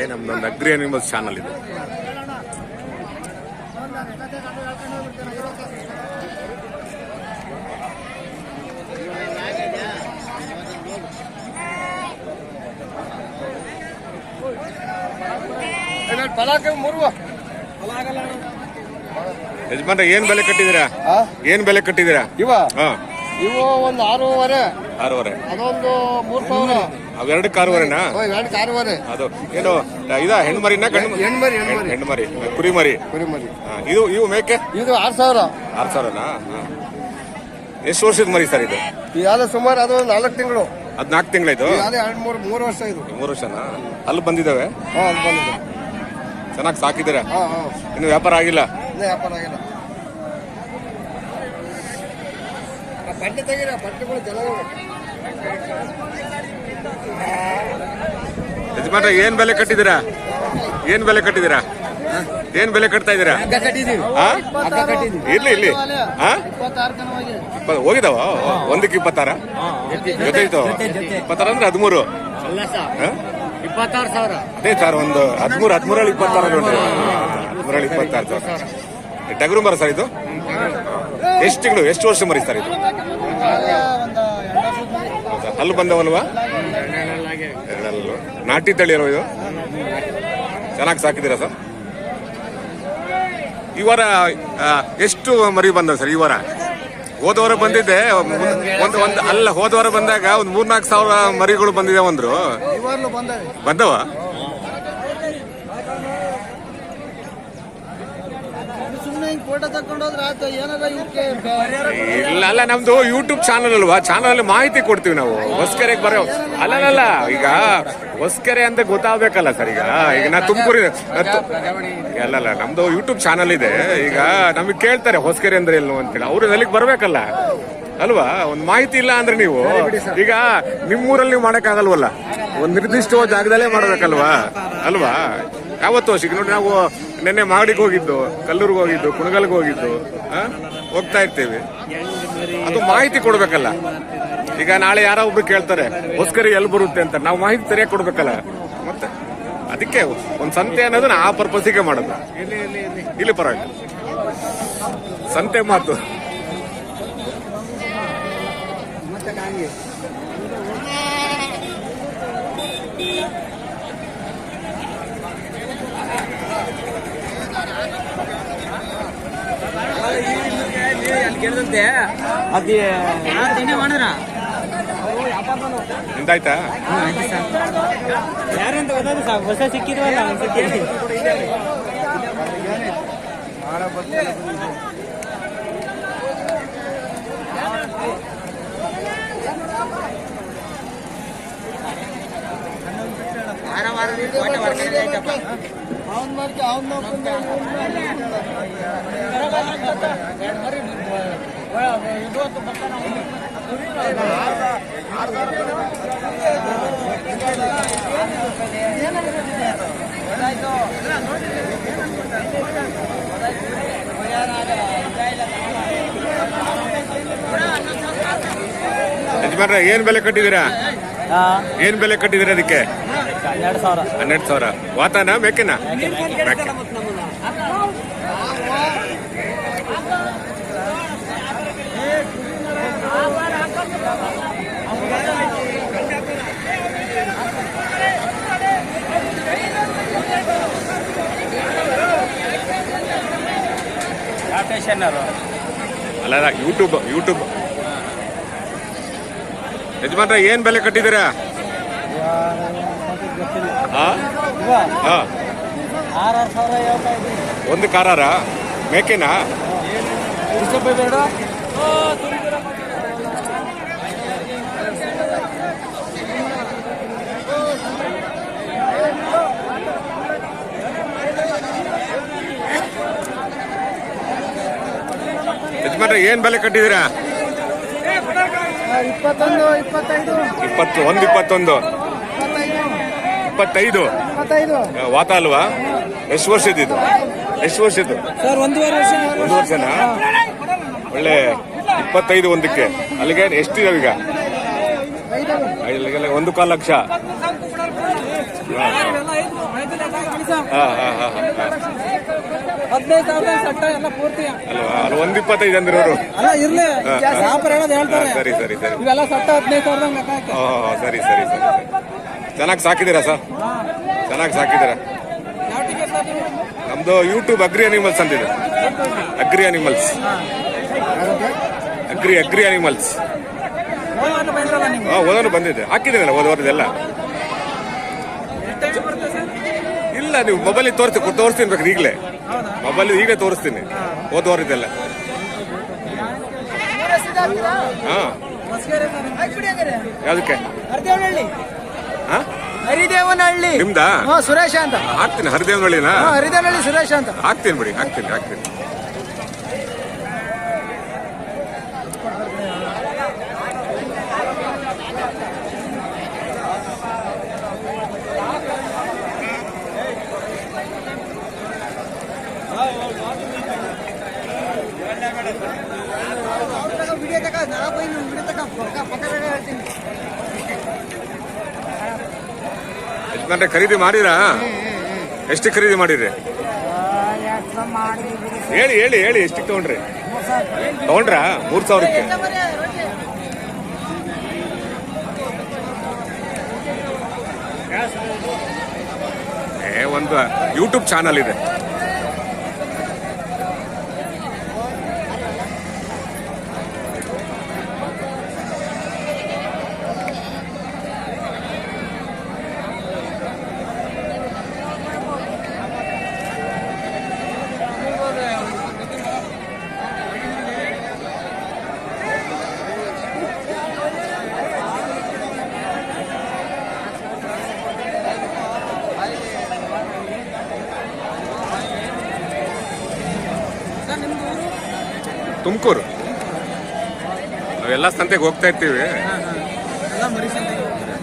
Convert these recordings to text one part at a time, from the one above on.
ನಮ್ದೊಂದು agri animals channel ಇದೆ. ಯಜಮಾನ್ರ ಏನ್ ಬೆಲೆ ಕಟ್ಟಿದೀರಾ? ಏನ್ ಬೆಲೆ ಕಟ್ಟಿದೀರಾ? ಇವು ಒಂದು 6,500. ಅದೊಂದು 3,000. ಅವೆರಡಕ್ಕೆ 6,500ನಾ? ಎರಡಕ್ಕೆ 6,500. ಅದು ಏನು ಇದ ಹೆಣ್ಮರಿನ ಹೆಣ್ಮರಿ ಕುರಿಮರಿ. ಇವು ಮೇಕೆ ಇದು 6,000. 6,000ನಾ? ಎಷ್ಟು ವರ್ಷದ ಮರಿ ಸರ್ ಇದು? ಇದಾದ ಸುಮಾರು ಅದು 4 ತಿಂಗಳು. ಅದ್ 4 ತಿಂಗಳಾಯ್ತು? 3 ವರ್ಷ. ಇದು 3 ವರ್ಷನಾ? ಅಲ್ಲಿ ಬಂದಿದ್ದಾವೆ? ಅಲ್ಲಿ ಬಂದಿದೆ. ಚೆನ್ನಾಗಿ ಸಾಕಿದ್ದೀರಾ? ಇನ್ನು ವ್ಯಾಪಾರ ಆಗಿಲ್ಲ? ವ್ಯಾಪಾರ ಆಗಿಲ್ಲ. ಬಟ್ಟೆ ತೆಗೀರ, ಬಟ್ಟೆಗಳು ಯಜಮಾನ್ರ ಏನ್ ಬೆಲೆ ಕಟ್ಟಿದ್ದೀರಾ? ಏನ್ ಬೆಲೆ ಕಟ್ಟಿದ್ದೀರಾ? ಏನ್ ಬೆಲೆ ಕಟ್ತಾ ಇದ್ದೀರಾ? ಇಲ್ಲಿ ಹೋಗಿದಾವ? ಒಂದಕ್ಕೆ 26? ಜೊತೆಯ್ತು 26 ಅಂದ್ರೆ 13. 26,000. ಅದೇ ಸರ್, ಒಂದು 13 26 ನೋಡ್ರಿ. 13 26,000. ಟಗರು ಮರ ಸರ್ ಇದು? ಎಷ್ಟು ತಿಂಗಳು, ಎಷ್ಟು ವರ್ಷ ಮರಿ ಸರ್ ಇದು? ಹಲ್ಲು ಬಂದವಲ್ವಾ? ಎರಡಲ್ಲು. ನಾಟಿ ತಳಿ ಅಲ್ವ ಇದು? ಚೆನ್ನಾಗಿ ಸಾಕಿದ್ದೀರಾ ಸರ್? ಈ ವಾರ ಎಷ್ಟು ಮರಿ ಬಂದವ ಸರ್ ಈ ವಾರ? ಹೋದವಾರ ಬಂದಿದ್ದೆ ಅಲ್ಲ, ಹೋದವಾರ ಬಂದಾಗ ಒಂದು 3-4 ಸಾವಿರ ಮರಿಗಳು ಬಂದಿದೆ ಅಂದ್ರು. ಬಂದವ? ಇಲ್ಲ, ನಮ್ದು ಯೂಟ್ಯೂಬ್ ಚಾನಲ್ ಅಲ್ವಾ, ಚಾನಲ್ ಮಾಹಿತಿ ಕೊಡ್ತೀವಿ ನಾವು. ಹೊಸಕೆರೆಗೆ ಬರೋ ಅಲ್ಲ, ಈಗ ಹೊಸಕೆರೆ ಅಂತ ಗೊತ್ತಾಗಬೇಕಲ್ಲ ಸರ್. ಈಗ ನಾ ತುಮಕೂರಿ ಅಲ್ಲ, ನಮ್ದು ಯೂಟ್ಯೂಬ್ ಚಾನಲ್ ಇದೆ. ಈಗ ನಮಗೆ ಕೇಳ್ತಾರೆ ಹೊಸಕೆರೆ ಅಂದ್ರೆ ಏನು ಅಂತೇಳಿ, ಅವ್ರು ಅಲ್ಲಿಗೆ ಬರ್ಬೇಕಲ್ಲ ಅಲ್ವಾ? ಒಂದು ಮಾಹಿತಿ ಇಲ್ಲ ಅಂದ್ರೆ ನೀವು ಈಗ ನಿಮ್ಮೂರಲ್ಲಿ ನೀವು ಮಾಡಕ್ಕಾಗಲ್ವಲ್ಲ, ಒಂದು ನಿರ್ದಿಷ್ಟವಾದ ಜಾಗದಲ್ಲೇ ಮಾಡಬೇಕಲ್ವಾ ಅಲ್ವಾ? ಯಾವತ್ತು ಈಗ ನೋಡಿ, ನಾವು ನಿನ್ನೆ ಮಾಗಡಿಗೆ ಹೋಗಿದ್ದು, ಕಲ್ಲೂರ್ಗೆ ಹೋಗಿದ್ದು, ಕುಣಗಲ್ಗೆ ಹೋಗಿದ್ದು, ಹೋಗ್ತಾ ಇರ್ತೀವಿ. ಅದು ಮಾಹಿತಿ ಕೊಡ್ಬೇಕಲ್ಲ. ಈಗ ನಾಳೆ ಯಾರೋ ಒಬ್ರು ಕೇಳ್ತಾರೆ ಹೊಸಕೆರೆ ಎಲ್ಲಿ ಬರುತ್ತೆ ಅಂತ, ನಾವು ಮಾಹಿತಿ ಸರಿಯಾಗಿ ಕೊಡ್ಬೇಕಲ್ಲ. ಮತ್ತೆ ಅದಕ್ಕೆ ಒಂದು ಸಂತೆ ಅನ್ನೋದನ್ನ ಆ ಪರ್ಪಸ್ಸಿಗೆ ಮಾಡೋದು. ಇಲ್ಲಿ ಪರವಾಗಿಲ್ಲ, ಸಂತೆ ಮಾತು. ನಿಂದಾಯ್ತಾ? ಯಾರಂತ ಗೊತ್ತಾಗ ಸಾಕು, ಹೊಸ ಸಿಕ್ಕಿದ್ವಲ್ಲ ಒಂದ್ಸತಿ. ಯಜಮಾನ್ರ ಏನ್ ಬೆಲೆ ಕಟ್ಟಿದ್ದೀರಾ? ಏನ್ ಬೆಲೆ ಕಟ್ಟಿದ್ದೀರಾ ಅದಕ್ಕೆ? 12,000. 12,000. ವಾತಾನ ಮೇಕೆನ? ಮೇಕೆ. ಅಲ್ಲ, ಯೂಟ್ಯೂಬ್. ಯಜಮಾನ್ರ ಏನ್ ಬೆಲೆ ಕಟ್ಟಿದ್ದೀರಾ? 6,000 ಹೇಳ್ತಾ ಇದ್ದೀವಿ. ಒಂದು ಕಾರಾರ ಮೇಕೆನಾ? ಯಜಮಾನ್ರೆ ಏನ್ ಬೆಲೆ ಕಟ್ಟಿದ್ದೀರಾ? 21, 25, 21 25 ವಾತ ಅಲ್ವಾ? ಎಷ್ಟು ವರ್ಷದ್ದು? ಎಷ್ಟು ವರ್ಷದ್ದು? ಸರ್ 1.5 ವರ್ಷ. 1 ವರ್ಷನಾ? ಒಳ್ಳೆ 25 ಒಂದಕ್ಕೆ. ಅಲ್ಲಿಗೆ ಎಷ್ಟಿದಾವ ಈಗ? ಅಲ್ಲಿಗೆಲ್ಲ 1.25 ಲಕ್ಷ. ಹಾ, ಹಾ, ಹಾ, ಹಾ. 15,000 ಸಟ್ಟ ಎಲ್ಲ ಪೂರ್ತಿ ಅಲ್ವಾ? ಅಲ್ಲಿ 1.25 ಅಂದ್ರೆ ಅವರು. ಅಲ್ಲ ಇರ್ಲಿ, ವ್ಯಾಪಾರ ಹೇಳೋದು ಹೇಳ್ತಾರೆ. ಸರಿ ಸರಿ ಸರಿ. ಇವೆಲ್ಲ ಸಟ್ಟ 15,000 ಲೆಕ್ಕ ಹಾಕಿ. ಸರಿ ಸರಿ ಸರಿ. ಚೆನ್ನಾಗಿ ಸಾಕಿದ್ದೀರಾ ಸರ್? ಚೆನ್ನಾಗಿ ಸಾಕಿದ್ದೀರಾ? ಯಾವ ಟಿಕೆಟ್ ಸರ್ ನೀವು? ನಮ್ದು ಯೂಟ್ಯೂಬ್ ಅಗ್ರಿ ಅನಿಮಲ್ಸ್ ಅಂತಿದೆ. Agri animals. Agri animals. ಓದನ್ನು ಬಂದ್ರಲ್ಲ ನೀವು? ಓದೋನು ಬಂದಿದೆ, ಹಾಕಿದ್ದೀನಲ್ಲ ಓದೋರ್ದೆಲ್ಲ. ಎಷ್ಟು ಟೈಮ್ ಬರುತ್ತೆ ಸರ್? ಇಲ್ಲ, ನೀವು ಮೊಬೈಲ್ ತೋರಿಸ್ತೀನಿ ಬೇಕಾದ್ರೆ ಈಗಲೇ. ಮೊಬೈಲ್ ಈಗಲೇ ತೋರಿಸ್ತೀನಿ ಓದೋರ್ದೆಲ್ಲ. ಹಾ, ಹೊಸಗೆರೆ ಸರ್. ಯಾವ್ದಕ್ಕೆ? ಹರಿದೇವನಹಳ್ಳಿ. ಹಾ, ಹರಿದೇವನಹಳ್ಳಿ ನಿಮ್ದಾ? ಸುರೇಶ ಅಂತ. ಹಾಕ್ತೀನಿ ಹರಿದೇವನಹಳ್ಳಿನಾ? ಹರಿದೇವನಹಳ್ಳಿ ಸುರೇಶ ಅಂತ. ಹಾಕ್ತೀನಿ ಬಿಡಿ, ಹಾಕ್ತೀನಿ. ಯಜಮಾನ್ರೆ ಖರೀದಿ ಮಾಡಿರಾ? ಎಷ್ಟು ಖರೀದಿ ಮಾಡಿರಿ? ಹೇಳಿ ಎಷ್ಟಕ್ಕೆ ತಗೊಂಡ್ರಿ? ತಗೊಂಡ್ರಾ? 3,000ಕ್ಕೆ. ಒಂದು ಯೂಟ್ಯೂಬ್ ಚಾನಲ್ ಇದೆ. ತುಮಕೂರು. ನಾವೆಲ್ಲ ಸಂತೆಗೆ ಹೋಗ್ತಾ ಇರ್ತೀವಿ. ಎಲ್ಲ ಮರಿ ಸಂತೆಗೆ ಹೋಗ್ತಾರೆ.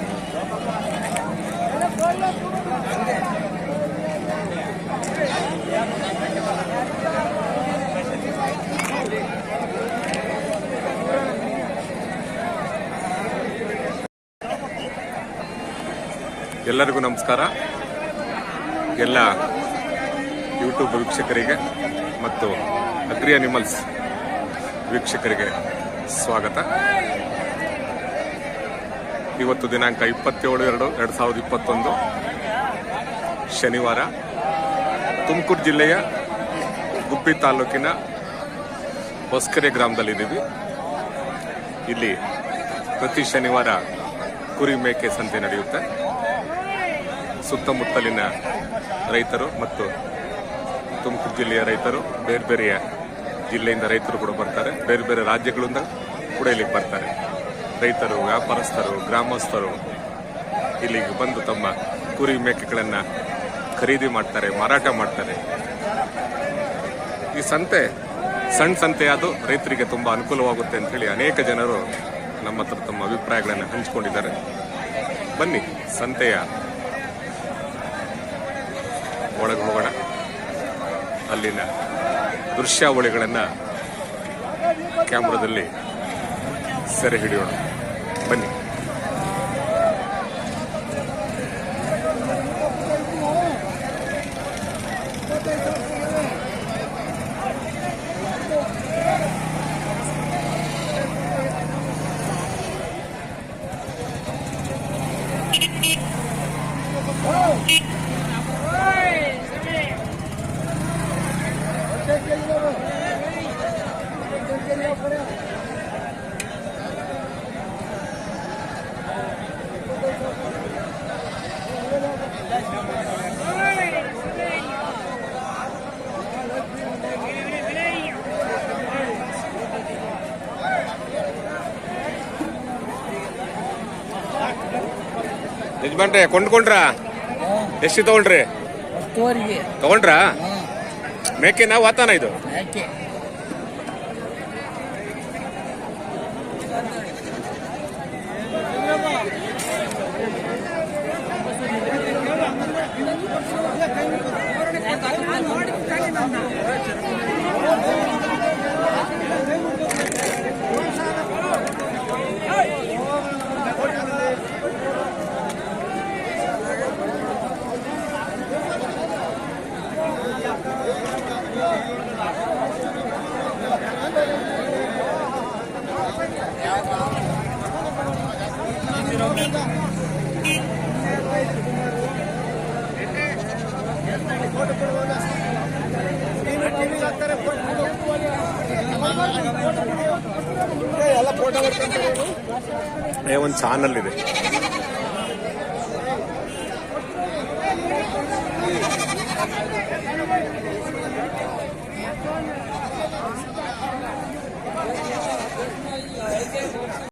ಎಲ್ಲರಿಗೂ ನಮಸ್ಕಾರ. ಎಲ್ಲ ಯೂಟ್ಯೂಬ್ ವೀಕ್ಷಕರಿಗೆ ಮತ್ತು ಅಗ್ರಿ ಅನಿಮಲ್ಸ್ ವೀಕ್ಷಕರಿಗೆ ಸ್ವಾಗತ. ಇವತ್ತು ದಿನಾಂಕ 27/2/2021 ಶನಿವಾರ. ತುಮಕೂರು ಜಿಲ್ಲೆಯ ಗುಬ್ಬಿ ತಾಲೂಕಿನ ಹೊಸಕೆರೆ ಗ್ರಾಮದಲ್ಲಿದ್ದೀವಿ. ಇಲ್ಲಿ ಪ್ರತಿ ಶನಿವಾರ ಕುರಿ ಮೇಕೆ ಸಂತೆ ನಡೆಯುತ್ತೆ. ಸುತ್ತಮುತ್ತಲಿನ ರೈತರು ಮತ್ತು ತುಮಕೂರು ಜಿಲ್ಲೆಯ ರೈತರು, ಬೇರೆ ಬೇರೆಯ ಜಿಲ್ಲೆಯಿಂದ ರೈತರು ಕೂಡ ಬರ್ತಾರೆ. ಬೇರೆ ಬೇರೆ ರಾಜ್ಯಗಳಿಂದ ಕೂಡ ಇಲ್ಲಿಗೆ ಬರ್ತಾರೆ. ರೈತರು, ವ್ಯಾಪಾರಸ್ಥರು, ಗ್ರಾಮಸ್ಥರು ಇಲ್ಲಿಗೆ ಬಂದು ತಮ್ಮ ಕುರಿ ಮೇಕೆಗಳನ್ನು ಖರೀದಿ ಮಾಡ್ತಾರೆ, ಮಾರಾಟ ಮಾಡ್ತಾರೆ. ಈ ಸಂತೆ ಸಣ್ಣ ಸಂತೆ ಆದು ರೈತರಿಗೆ ತುಂಬ ಅನುಕೂಲವಾಗುತ್ತೆ ಅಂತ ಹೇಳಿ ಅನೇಕ ಜನರು ನಮ್ಮ ಹತ್ರ ತಮ್ಮ ಅಭಿಪ್ರಾಯಗಳನ್ನು ಹಂಚಿಕೊಂಡಿದ್ದಾರೆ. ಬನ್ನಿ ಸಂತೆಯ ಒಳಗೆ ಹೋಗೋಣ. ಅಲ್ಲಿನ ದೃಶ್ಯಾವಳಿಗಳನ್ನು ಕ್ಯಾಮ್ರಾದಲ್ಲಿ ಸೆರೆ ಹಿಡಿಯೋಣ. ಬನ್ನಿ. ಯಜಮಾನ್ರೆ ಕೊಂಡ್ಕೊಂಡ್ರ ಎಷ್ಟು ತಗೊಂಡ್ರಿ ಹತ್ತುವರೆಗೆ ತಗೊಂಡ್ರಾ ಮೇಕೆನ ವಾತಾನ ಇದು ಯಾಕೆ ಒಂದು ಚಾನಲ್ ಇದೆ